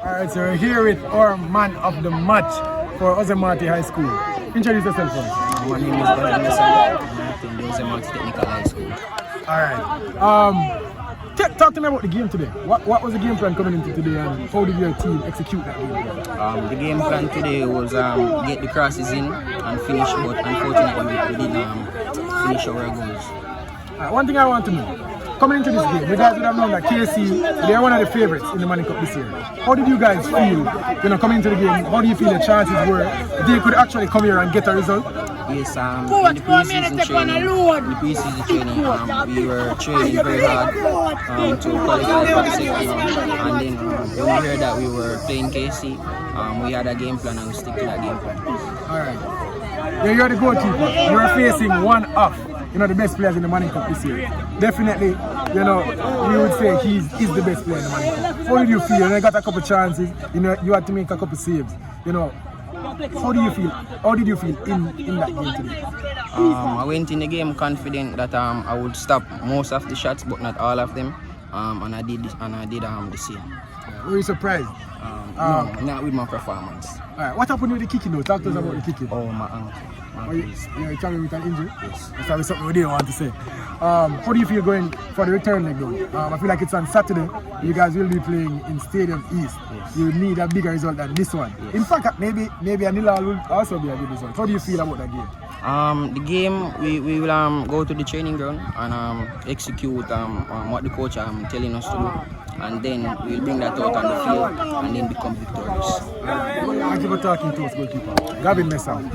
Alright, so we're here with our man of the match for Marti High School. Introduce yourself first. My name is Gavin, Messam. I'm from Marti Technical High School. Alright. Talk to me about the game today. What was the game plan coming into today and how did your team execute that game? The game plan today was get the crosses in and finish, but unfortunately we didn't finish our goals. One thing I want to know, coming into this game, you guys would have known that KC, they're one of the favourites in the Money Cup this year. How did you guys feel, coming into the game? How do you feel the chances were they could actually come here and get a result? Yes, in the pre-season training, we were training very hard to qualify for the second round. And then when we heard that we were playing KC, we had a game plan and we stick to that game plan. Alright. You're the goalkeeper. You're facing one of the best players in the Money Cup this year. Definitely, we would say he's the best player in the Money Cup. How did you feel? You got a couple chances, you had to make a couple saves. How do you feel? How did you feel in that game today? I went in the game confident that I would stop most of the shots, but not all of them. And I did the same. Were you surprised? No, not with my performance. Alright, what happened with the kicking though? Talk to us about the kicking. Oh, my ankle. You're traveling with an injury? Yes. That's probably something we didn't want to say. How do you feel going for the return leg though? I feel like it's on Saturday. You guys will be playing in Stadium East. Yes. You need a bigger result than this one. Yes. In fact, maybe a nil will also be a good result. How do you feel about that game? The game, we will go to the training ground and execute what the coach telling us to do, and then we'll bring that out on the field and then become victorious. Thank you for talking to us, goalkeeper. Gavin Messam.